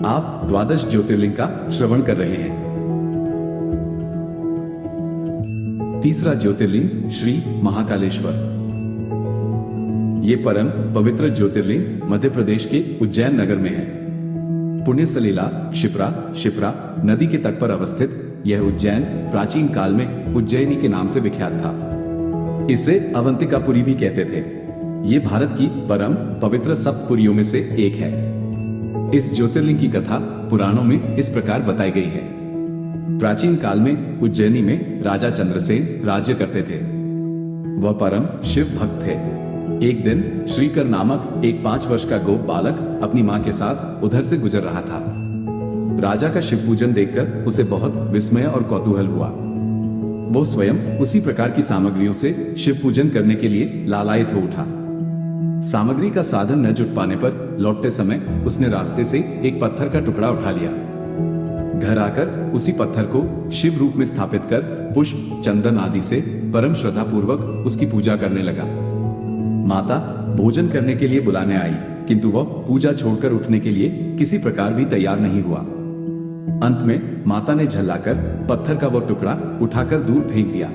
आप द्वादश ज्योतिर्लिंग का श्रवण कर रहे हैं। तीसरा ज्योतिर्लिंग श्री महाकालेश्वर। ये परम पवित्र ज्योतिर्लिंग मध्य प्रदेश के उज्जैन नगर में है। पुण्य सलीला शिप्रा नदी के तट पर अवस्थित यह उज्जैन प्राचीन काल में उज्जैनी के नाम से विख्यात था। इसे अवंतिकापुरी भी कहते थे। ये भारत की परम पवित्र सप्तपुरियों में से एक है। इस ज्योतिर्लिंग की कथा पुराणों में इस प्रकार बताई गई है। प्राचीन काल में उज्जैनी में राजा चंद्रसेन राज्य करते थे। वह परम शिव भक्त थे। एक दिन श्रीकर नामक एक 5 वर्ष का गोप बालक अपनी मां के साथ उधर से गुजर रहा था। राजा का शिव पूजन देखकर उसे बहुत विस्मय और कौतूहल हुआ। वो स्वयं उसी प्रकार की सामग्रियों से शिव पूजन करने के लिए लालायित हो उठा। सामग्री का साधन न जुट पाने पर लौटते समय उसने रास्ते से एक पत्थर का टुकड़ा उठा लिया। घर आकर उसी पत्थर को शिव रूप में स्थापित कर पुष्प चंदन आदि से परम श्रद्धा पूर्वक उसकी पूजा करने लगा। माता भोजन करने के लिए बुलाने आई, किंतु वह पूजा छोड़कर उठने के लिए किसी प्रकार भी तैयार नहीं हुआ। अंत में माता ने झल्लाकर पत्थर का वो टुकड़ा उठाकर दूर फेंक दिया।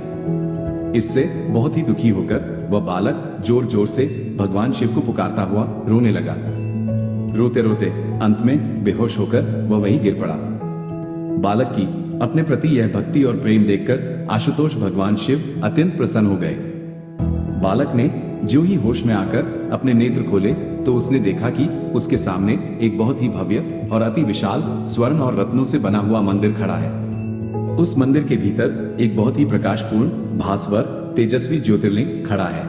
इससे बहुत ही दुखी होकर वह बालक जोर जोर से भगवान शिव को पुकारता हुआ रोने लगा। रोते रोते अंत में बेहोश होकर वह वहीं गिर पड़ा। बालक की अपने प्रति यह भक्ति और प्रेम देखकर आशुतोष भगवान शिव अत्यंत प्रसन्न हो गए। बालक ने ज्यों ही होश में आकर अपने नेत्र खोले तो उसने देखा कि उसके सामने एक बहुत ही भव्य और अति विशाल स्वर्ण और रत्नों से बना हुआ मंदिर खड़ा है। उस मंदिर के भीतर एक बहुत ही प्रकाशपूर्ण भास्वर तेजस्वी ज्योतिर्लिंग खड़ा है।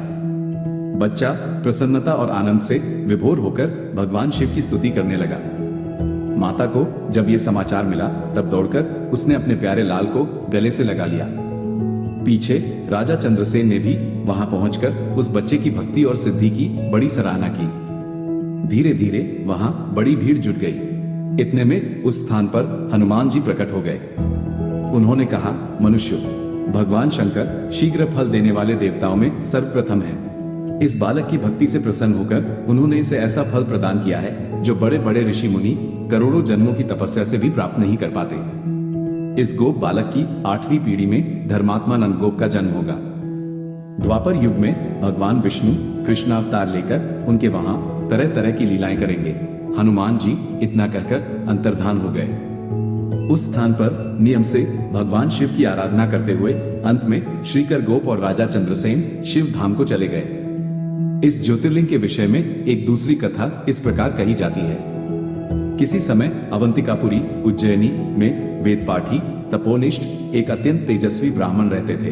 बच्चा प्रसन्नता और आनंद से विभोर होकर भगवान शिव की स्तुति करने लगा। माता को जब यह समाचार मिला तब दौड़कर उसने अपने प्यारे लाल को गले से लगा लिया। पीछे राजा चंद्रसेन ने भी वहां पहुंचकर उस बच्चे की भक्ति और सिद्धि की बड़ी सराहना की। धीरे धीरे वहां बड़ी भीड़ जुट गई। इतने में उस स्थान पर हनुमान जी प्रकट हो गए। उन्होंने कहा, मनुष्य, भगवान शंकर शीघ्र फल देने वाले देवताओं में सर्वप्रथम है। इस बालक की भक्ति से प्रसन्न होकर उन्होंने इसे ऐसा फल प्रदान किया है जो बड़े बड़े ऋषि मुनि करोड़ों जन्मों की तपस्या से भी प्राप्त नहीं कर पाते। इस गोप बालक की 8वीं पीढ़ी में धर्मात्मा नंदगोप का जन्म होगा। द्वापर युग में भगवान विष्णु कृष्णावतार लेकर उनके वहां तरह तरह की लीलाएं करेंगे। हनुमान जी इतना कहकर अंतर्धान हो गए। उस स्थान पर नियम से भगवान शिव की आराधना करते हुए अंत में श्रीकर गोप और राजा चंद्रसेन शिव धाम को चले गए। इस ज्योतिर्लिंग के विषय में एक दूसरी कथा इस प्रकार कही जाती है। किसी समय अवंतिकापुरी उज्जैनी में वेदपाठी तपोनिष्ठ एक अत्यंत तेजस्वी ब्राह्मण रहते थे।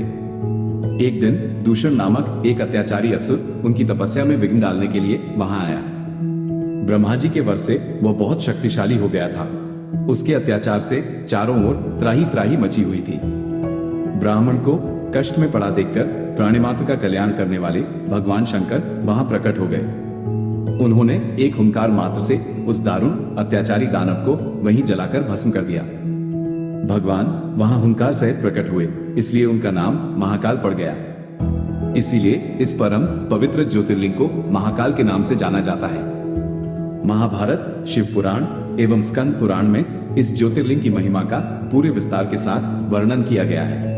एक दिन दूषण नामक एक अत्याचारी असुर उनकी तपस्या में विघ्न डालने के लिए वहां आया। ब्रह्मा जी के वर से वह बहुत शक्तिशाली हो गया था। उसके अत्याचार से चारों ओर त्राही त्राही मची हुई थी। ब्राह्मण को कष्ट में पड़ा देखकर प्राणिमात्र का कल्याण करने वाले भगवान शंकर वहां प्रकट हो गए। उन्होंने एक हुंकार मात्र से उस दारुण अत्याचारी दानव को वहीं जलाकर भस्म कर दिया। भगवान वहां हुंकार सहित प्रकट हुए, इसलिए उनका नाम महाकाल पड़ गया। इसीलिए इस परम पवित्र ज्योतिर्लिंग को महाकाल के नाम से जाना जाता है। महाभारत, शिव पुराण एवं स्कंद पुराण में इस ज्योतिर्लिंग की महिमा का पूरे विस्तार के साथ वर्णन किया गया है।